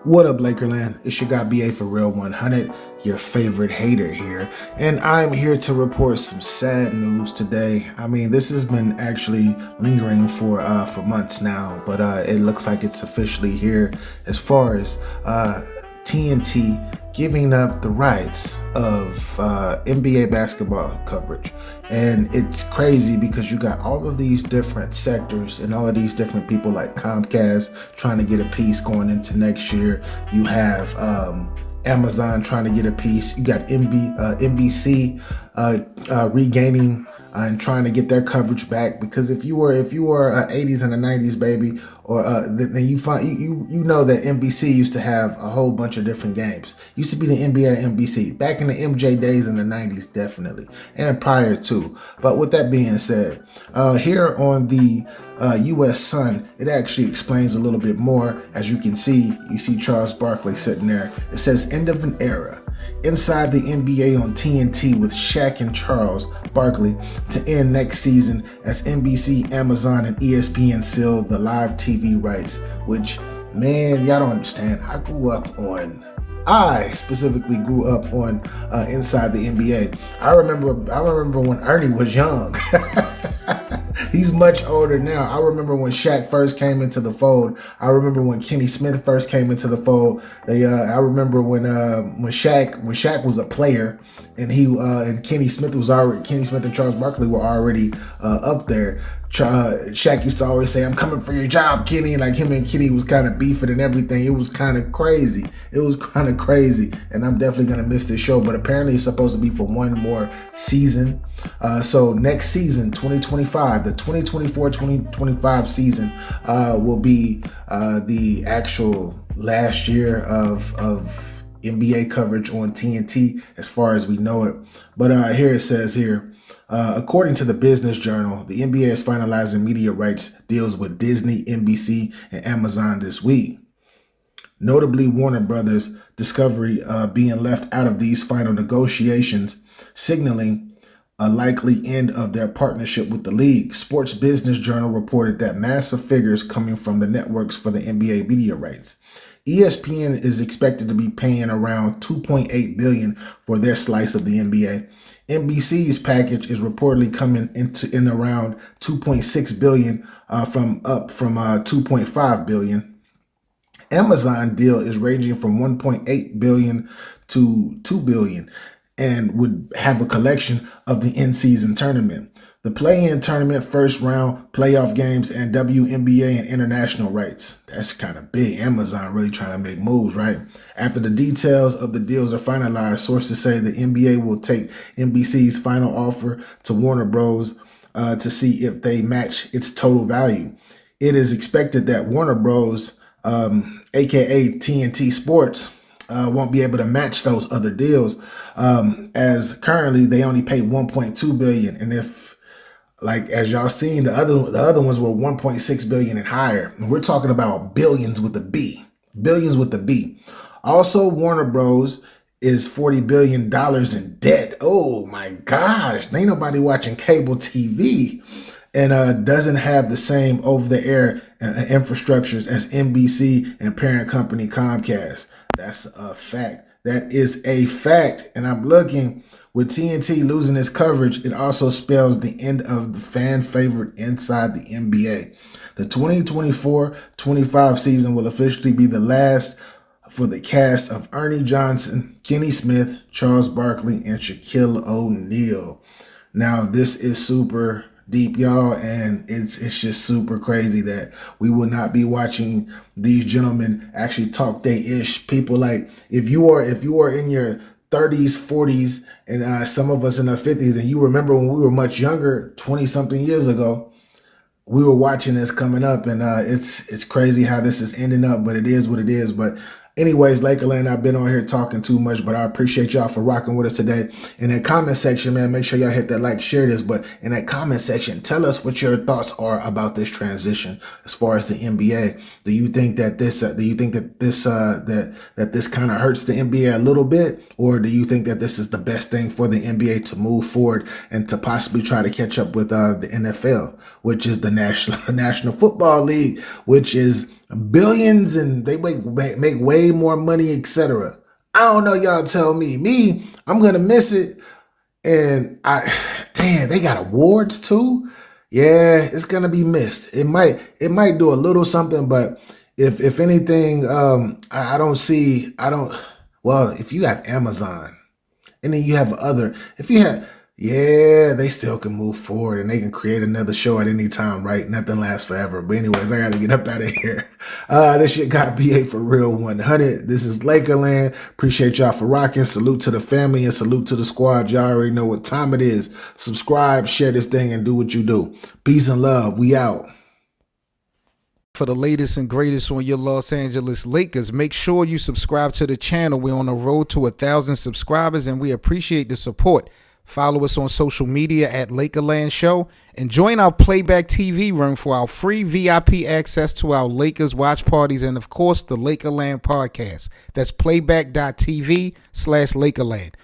What up, Lakerland? It's your guy BA for Real 100, your favorite hater here, and I'm here to report some sad news today. I mean, this has been actually lingering for months now, but it looks like it's officially here as far as TNT giving up the rights of NBA basketball coverage. And it's crazy because you got all of these different sectors and all of these different people like Comcast trying to get a piece going into next year. You have Amazon trying to get a piece. You got NBC regaining and trying to get their coverage back, because if you were 80s and the 90s baby, or then you find you know that NBC used to have a whole bunch of different games. Used to be the NBA NBC back in the MJ days in the 90s, definitely, and prior to. But with that being said, here on the U.S. Sun, it actually explains a little bit more. As you can see, you see Charles Barkley sitting there. It says end of an era. Inside the NBA on TNT with Shaq and Charles Barkley to end next season as NBC, Amazon, and ESPN seal the live TV rights, which, man, y'all don't understand. I specifically grew up on Inside the NBA. I remember when Ernie was young. He's much older now. I remember when Shaq first came into the fold. I remember when Kenny Smith first came into the fold. I remember when Shaq was a player, and Kenny Smith and Charles Barkley were already up there. Shaq used to always say, "I'm coming for your job, Kenny." Like, him and Kenny was kind of beefing and everything. It was kind of crazy. And I'm definitely going to miss this show. But apparently it's supposed to be for one more season. So next season, 2025, the 2024-2025 season will be the actual last year of NBA coverage on TNT as far as we know it. But here it says here, according to the Business Journal, the NBA is finalizing media rights deals with Disney, NBC, and Amazon this week. Notably, Warner Brothers Discovery being left out of these final negotiations, signaling a likely end of their partnership with the league. Sports Business Journal reported that massive figures coming from the networks for the NBA media rights. ESPN is expected to be paying around $2.8 billion for their slice of the NBA. NBC's package is reportedly coming in around $2.6 billion, from 2.5 billion. Amazon deal is ranging from $1.8 billion to $2 billion and would have a collection of the in-season tournament, the play-in tournament, first round playoff games, and WNBA and international rights. That's kind of big. Amazon really trying to make moves, right? After the details of the deals are finalized, sources say the NBA will take NBC's final offer to Warner Bros. To see if they match its total value. It is expected that Warner Bros., aka TNT Sports, won't be able to match those other deals, as currently they only pay $1.2 billion, and if, like, as y'all seen, the other ones were $1.6 billion and higher. And we're talking about billions with a B. Billions with a B. Also, Warner Bros. Is $40 billion in debt. Oh my gosh. Ain't nobody watching cable TV, and doesn't have the same over-the-air infrastructures as NBC and parent company Comcast. That's a fact. That is a fact. And I'm looking, with TNT losing its coverage, it also spells the end of the fan favorite Inside the NBA. The 2024-25 season will officially be the last for the cast of Ernie Johnson, Kenny Smith, Charles Barkley, and Shaquille O'Neal. Now, this is super deep, y'all, and it's just super crazy that we will not be watching these gentlemen actually talk they ish. People, like, if you are in your 30s, 40s, and some of us in our 50s, and you remember when we were much younger, 20 something years ago, we were watching this coming up, and it's crazy how this is ending up, but it is what it is. But anyways, Lakerland, I've been on here talking too much, but I appreciate y'all for rocking with us today. In that comment section, man, make sure y'all hit that like, share this. But in that comment section, tell us what your thoughts are about this transition as far as the NBA. Do you think that this kind of hurts the NBA a little bit, or do you think that this is the best thing for the NBA to move forward and to possibly try to catch up with the NFL, which is the National Football League, which is billions, and they make way more money, etc. I don't know. Y'all tell me. I'm gonna miss it. And damn, they got awards too. Yeah, it's gonna be missed. It might do a little something, but if anything, I don't see. I don't. Well, if you have Amazon, and then you have if you have, yeah, they still can move forward and they can create another show at any time, right? Nothing lasts forever. But anyways, I gotta get up out of here. This shit got BA for real 100. This is Lakerland. Appreciate y'all for rocking. Salute to the family and salute to the squad. Y'all already know what time it is. Subscribe, share this thing, and do what you do. Peace and love. We out. For the latest and greatest on your Los Angeles Lakers, make sure you subscribe to the channel. We're on the road to 1,000 subscribers, and we appreciate the support. Follow us on social media at Lakerland Show, and join our Playback TV room for our free VIP access to our Lakers watch parties and, of course, the Lakerland podcast. That's playback.tv/Lakerland.